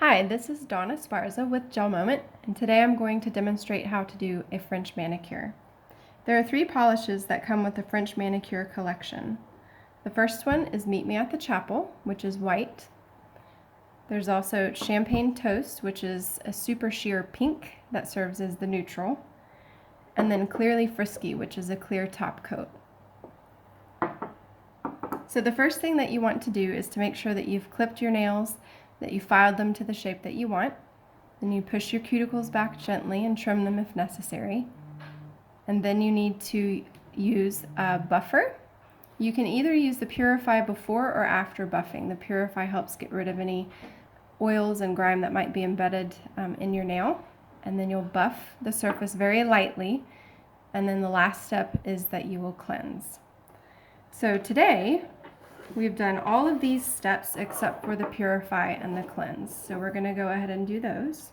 Hi, this is Donna Sparza with GelMoment, and today I'm going to demonstrate how to do a French manicure. There are 3 polishes that come with the French manicure collection. The first one is Meet Me at the Chapel, which is white. There's also Champagne Toast, which is a super sheer pink that serves as the neutral. And then Clearly Frisky, which is a clear top coat. So the first thing that you want to do is to make sure that you've clipped your nails, that you filed them to the shape that you want. Then you push your cuticles back gently and trim them if necessary. And then you need to use a buffer. You can either use the Purify before or after buffing. The Purify helps get rid of any oils and grime that might be embedded in your nail. And then you'll buff the surface very lightly. And then the last step is that you will cleanse. So today, we've done all of these steps except for the Purify and the Cleanse. So we're going to go ahead and do those.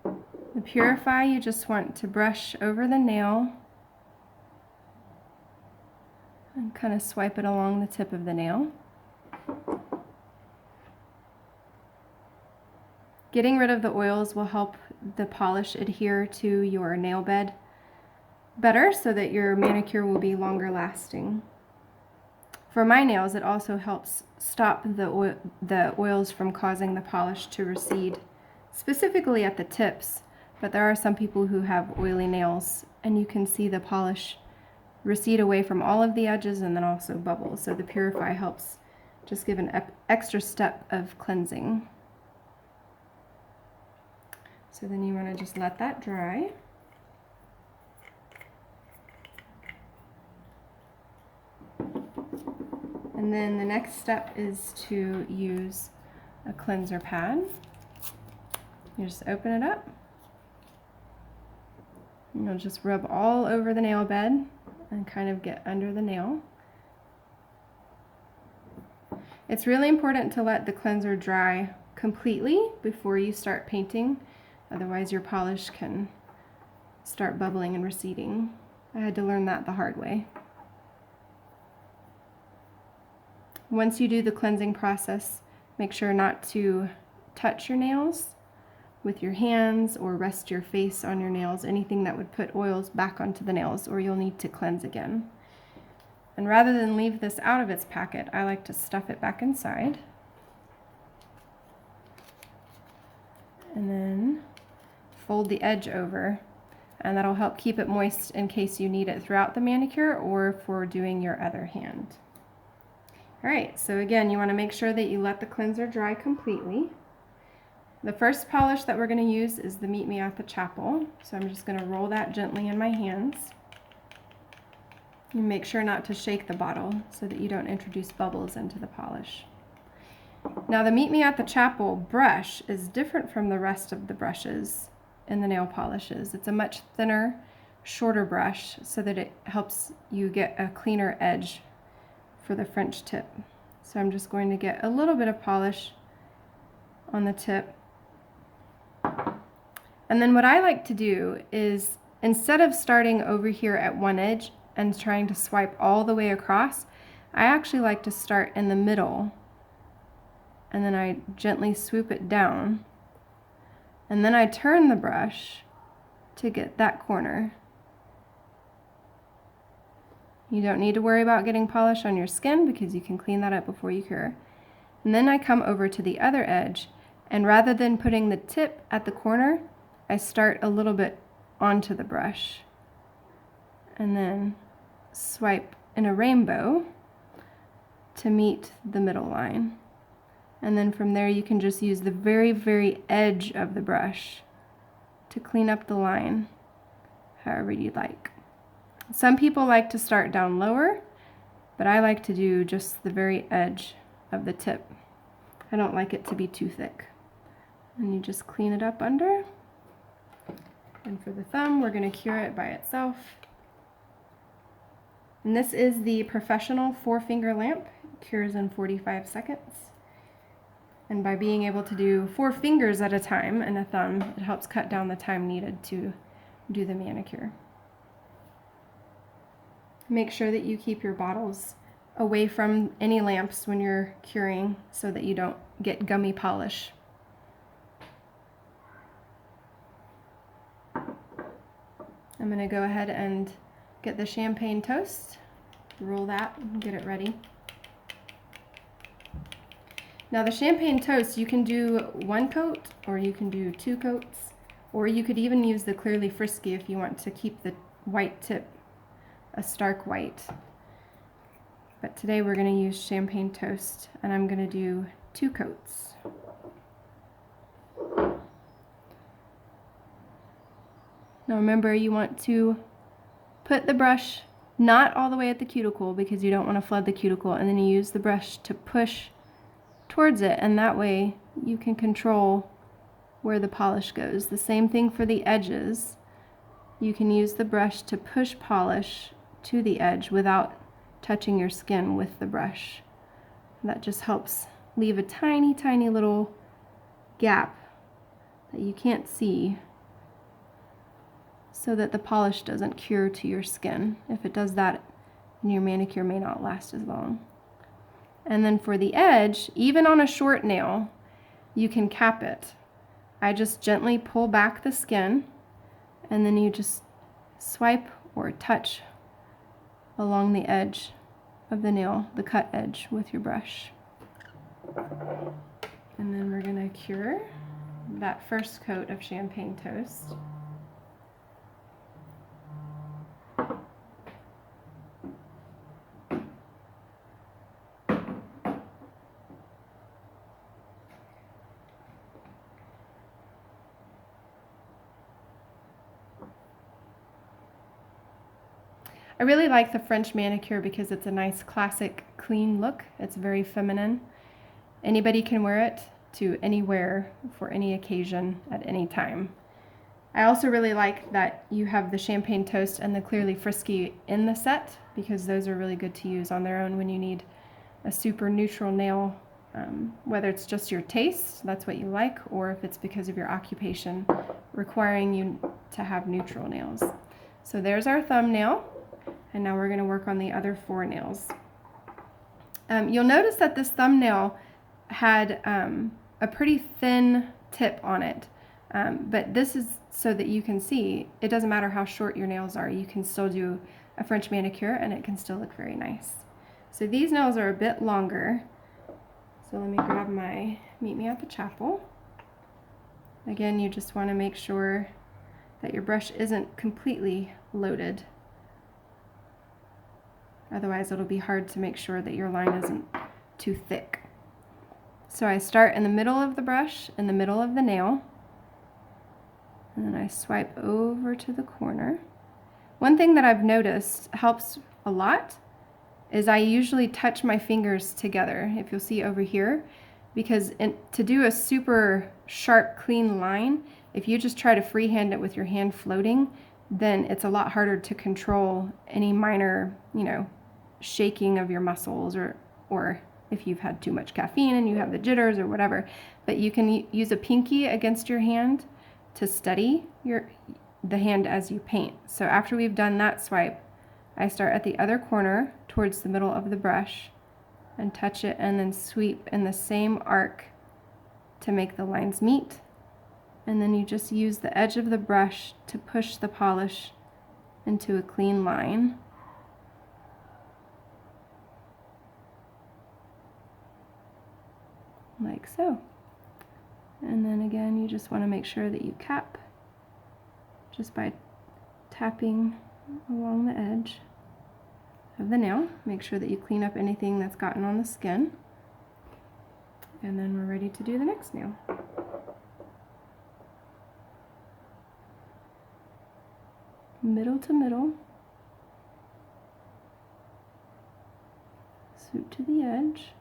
The Purify, you just want to brush over the nail and kind of swipe it along the tip of the nail. Getting rid of the oils will help the polish adhere to your nail bed better so that your manicure will be longer lasting. For my nails, it also helps stop the oils from causing the polish to recede, specifically at the tips, but there are some people who have oily nails and you can see the polish recede away from all of the edges and then also bubble. So the Purify helps just give an extra step of cleansing. So then you want to just let that dry. And then the next step is to use a cleanser pad. You just open it up. And you'll just rub all over the nail bed and kind of get under the nail. It's really important to let the cleanser dry completely before you start painting. Otherwise your polish can start bubbling and receding. I had to learn that the hard way. Once you do the cleansing process, make sure not to touch your nails with your hands or rest your face on your nails, anything that would put oils back onto the nails, or you'll need to cleanse again. And rather than leave this out of its packet, I like to stuff it back inside. And then fold the edge over, and that'll help keep it moist in case you need it throughout the manicure or for doing your other hand. Alright, so again, you want to make sure that you let the cleanser dry completely. The first polish that we're going to use is the Meet Me at the Chapel. So I'm just going to roll that gently in my hands. You make sure not to shake the bottle so that you don't introduce bubbles into the polish. Now the Meet Me at the Chapel brush is different from the rest of the brushes in the nail polishes. It's a much thinner, shorter brush so that it helps you get a cleaner edge for the French tip. So I'm just going to get a little bit of polish on the tip. And then what I like to do is, instead of starting over here at one edge and trying to swipe all the way across, I actually like to start in the middle and then I gently swoop it down. And then I turn the brush to get that corner. You don't need to worry about getting polish on your skin because you can clean that up before you cure. And then I come over to the other edge, and rather than putting the tip at the corner, I start a little bit onto the brush and then swipe in a rainbow to meet the middle line. And then from there you can just use the very, very edge of the brush to clean up the line however you'd like. Some people like to start down lower, but I like to do just the very edge of the tip. I don't like it to be too thick. And you just clean it up under. And for the thumb, we're going to cure it by itself. And this is the Professional 4-finger lamp. It cures in 45 seconds. And by being able to do 4 fingers at a time and a thumb, it helps cut down the time needed to do the manicure. Make sure that you keep your bottles away from any lamps when you're curing so that you don't get gummy polish. I'm going to go ahead and get the champagne toast, roll that, and get it ready. Now the champagne toast, you can do 1 coat, or you can do 2 coats, or you could even use the Clearly Frisky if you want to keep the white tip a stark white. But today we're going to use champagne toast, and I'm going to do 2 coats. Now remember, you want to put the brush not all the way at the cuticle because you don't want to flood the cuticle, and then you use the brush to push towards it, and that way you can control where the polish goes. The same thing for the edges. You can use the brush to push polish to the edge without touching your skin with the brush. That just helps leave a tiny, tiny little gap that you can't see so that the polish doesn't cure to your skin. If it does that, then your manicure may not last as long. And then for the edge, even on a short nail, you can cap it. I just gently pull back the skin, and then you just swipe or touch along the edge of the nail, the cut edge, with your brush. And then we're going to cure that first coat of champagne toast. I really like the French manicure because it's a nice classic clean look. It's very feminine. Anybody can wear it to anywhere for any occasion at any time. I also really like that you have the champagne toast and the Clearly Frisky in the set because those are really good to use on their own when you need a super neutral nail, whether it's just your taste, that's what you like, or if it's because of your occupation requiring you to have neutral nails. So there's our thumbnail. And now we're going to work on the other 4 nails. You'll notice that this thumbnail had a pretty thin tip on it, but this is so that you can see it doesn't matter how short your nails are. You can still do a French manicure and it can still look very nice. So these nails are a bit longer. So let me grab my Meet Me at the Chapel. Again, you just want to make sure that your brush isn't completely loaded. Otherwise, it'll be hard to make sure that your line isn't too thick. So I start in the middle of the brush, in the middle of the nail, and then I swipe over to the corner. One thing that I've noticed helps a lot is I usually touch my fingers together, if you'll see over here, because to do a super sharp, clean line, if you just try to freehand it with your hand floating, then it's a lot harder to control any minor, shaking of your muscles, or if you've had too much caffeine and you have the jitters or whatever. But you can use a pinky against your hand to steady the hand as you paint. So after we've done that swipe, I start at the other corner towards the middle of the brush and touch it, and then sweep in the same arc to make the lines meet. And then you just use the edge of the brush to push the polish into a clean line. Like so. And then again, you just want to make sure that you cap just by tapping along the edge of the nail. Make sure that you clean up anything that's gotten on the skin. And then we're ready to do the next nail. Middle to middle, swoop to the edge,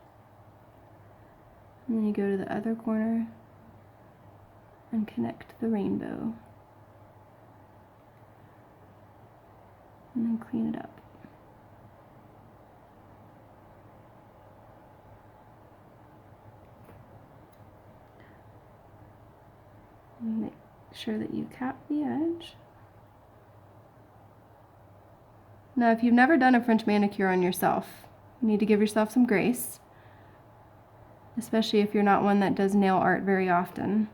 and then you go to the other corner and connect the rainbow, and then clean it up. And make sure that you cap the edge. Now, if you've never done a French manicure on yourself, You need to give yourself some grace, especially if you're not one that does nail art very often.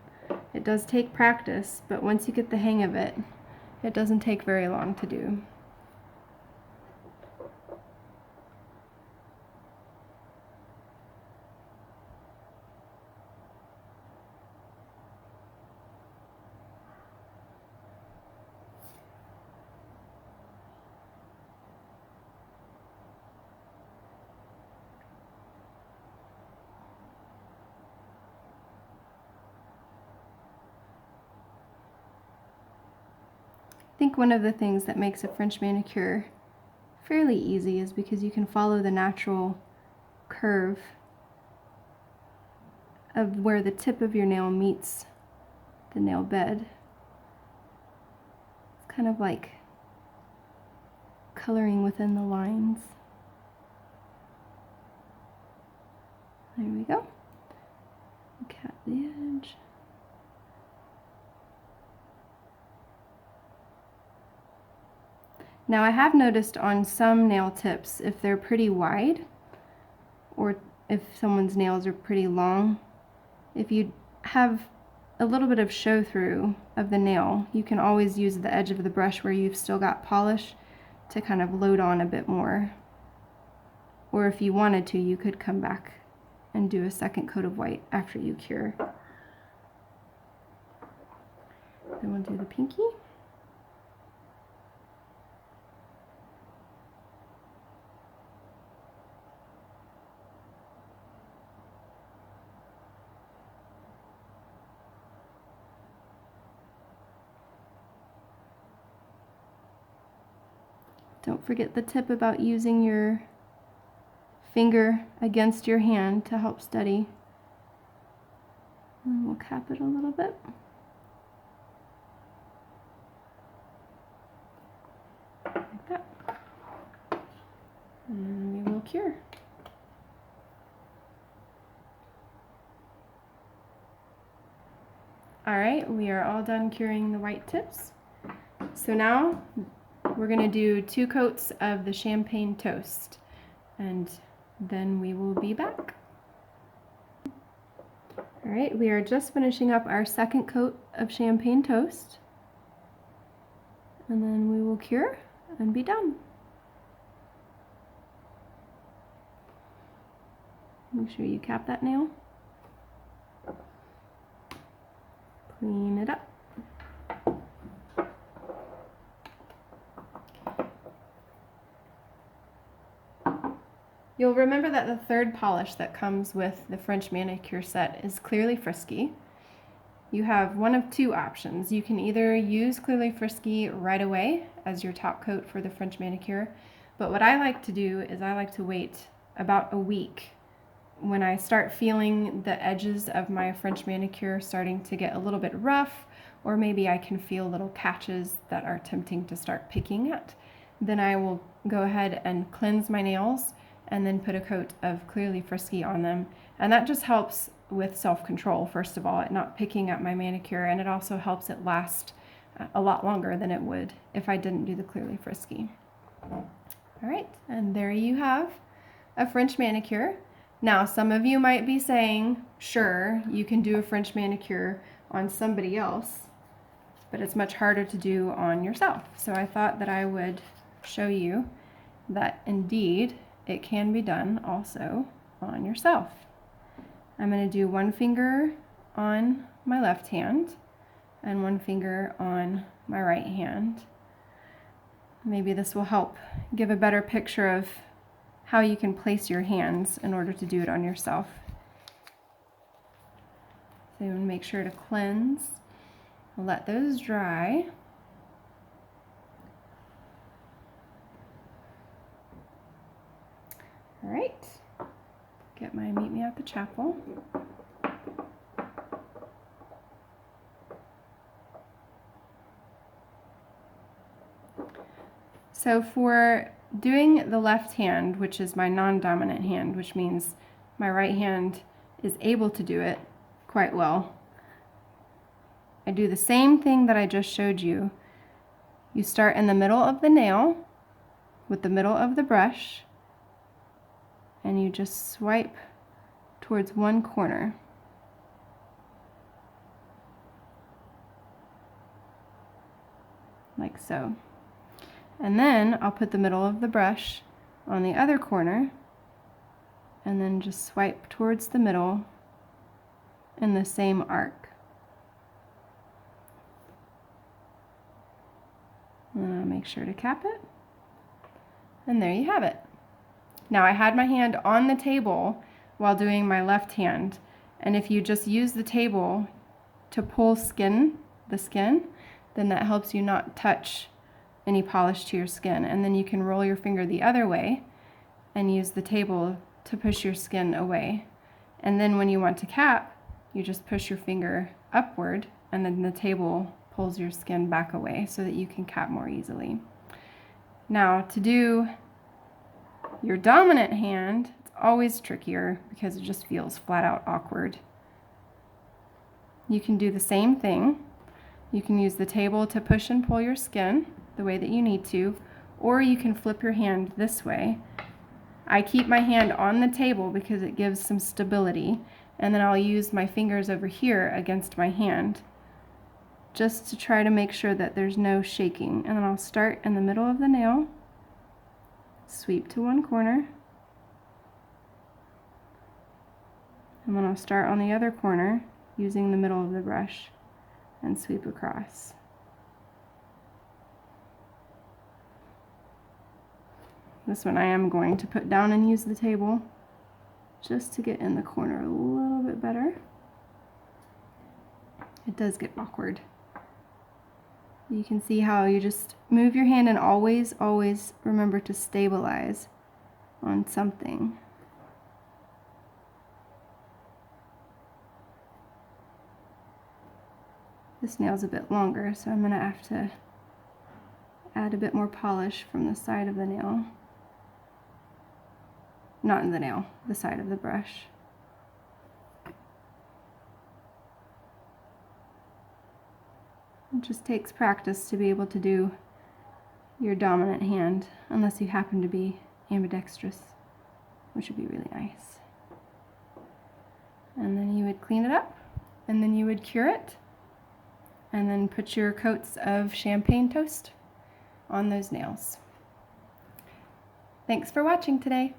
It does take practice, but once you get the hang of it, it doesn't take very long to do. I think one of the things that makes a French manicure fairly easy is because you can follow the natural curve of where the tip of your nail meets the nail bed. It's kind of like coloring within the lines. There we go. Cap the edge. Now I have noticed on some nail tips, if they're pretty wide, or if someone's nails are pretty long, if you have a little bit of show through of the nail, you can always use the edge of the brush where you've still got polish to kind of load on a bit more. Or if you wanted to, you could come back and do a second coat of white after you cure. Then we'll do the pinky. Don't forget the tip about using your finger against your hand to help steady. And we'll cap it a little bit. Like that. And then we will cure. Alright, we are all done curing the white tips. So now we're going to do 2 coats of the champagne toast, and then we will be back. Alright, we are just finishing up our second coat of champagne toast, and then we will cure and be done. Make sure you cap that nail. Clean it up. You'll remember that the third polish that comes with the French manicure set is Clearly Frisky. You have one of 2 options. You can either use Clearly Frisky right away as your top coat for the French manicure, but what I like to do is I like to wait about a week when I start feeling the edges of my French manicure starting to get a little bit rough, or maybe I can feel little catches that are tempting to start picking at. Then I will go ahead and cleanse my nails and then put a coat of Clearly Frisky on them. And that just helps with self-control, first of all, at not picking at my manicure, and it also helps it last a lot longer than it would if I didn't do the Clearly Frisky. All right, and there you have a French manicure. Now, some of you might be saying, sure, you can do a French manicure on somebody else, but it's much harder to do on yourself. So I thought that I would show you that indeed it can be done also on yourself. I'm going to do 1 finger on my left hand and 1 finger on my right hand. Maybe this will help give a better picture of how you can place your hands in order to do it on yourself. So you want to make sure to cleanse, let those dry. All right, get my Meet Me at the Chapel. So for doing the left hand, which is my non-dominant hand, which means my right hand is able to do it quite well, I do the same thing that I just showed you. You start in the middle of the nail with the middle of the brush, and you just swipe towards one corner. Like so. And then I'll put the middle of the brush on the other corner and then just swipe towards the middle in the same arc. And I'll make sure to cap it. And there you have it. Now I had my hand on the table while doing my left hand, and if you just use the table to pull the skin, then that helps you not touch any polish to your skin. And then you can roll your finger the other way and use the table to push your skin away. And then when you want to cap, you just push your finger upward, and then the table pulls your skin back away so that you can cap more easily. Now to do your dominant hand, it's always trickier because it just feels flat out awkward. You can do the same thing. You can use the table to push and pull your skin the way that you need to, or you can flip your hand this way. I keep my hand on the table because it gives some stability, and then I'll use my fingers over here against my hand just to try to make sure that there's no shaking. And then I'll start in the middle of the nail, sweep to one corner, and then I'll start on the other corner using the middle of the brush and sweep across. This one I am going to put down and use the table just to get in the corner a little bit better. It does get awkward. You can see how you just move your hand and always remember to stabilize on something. This nail's a bit longer, so I'm going to have to add a bit more polish from the side of the nail. Not in the nail, the side of the brush. It just takes practice to be able to do your dominant hand, unless you happen to be ambidextrous, which would be really nice. And then you would clean it up, and then you would cure it, and then put your coats of champagne toast on those nails. Thanks for watching today.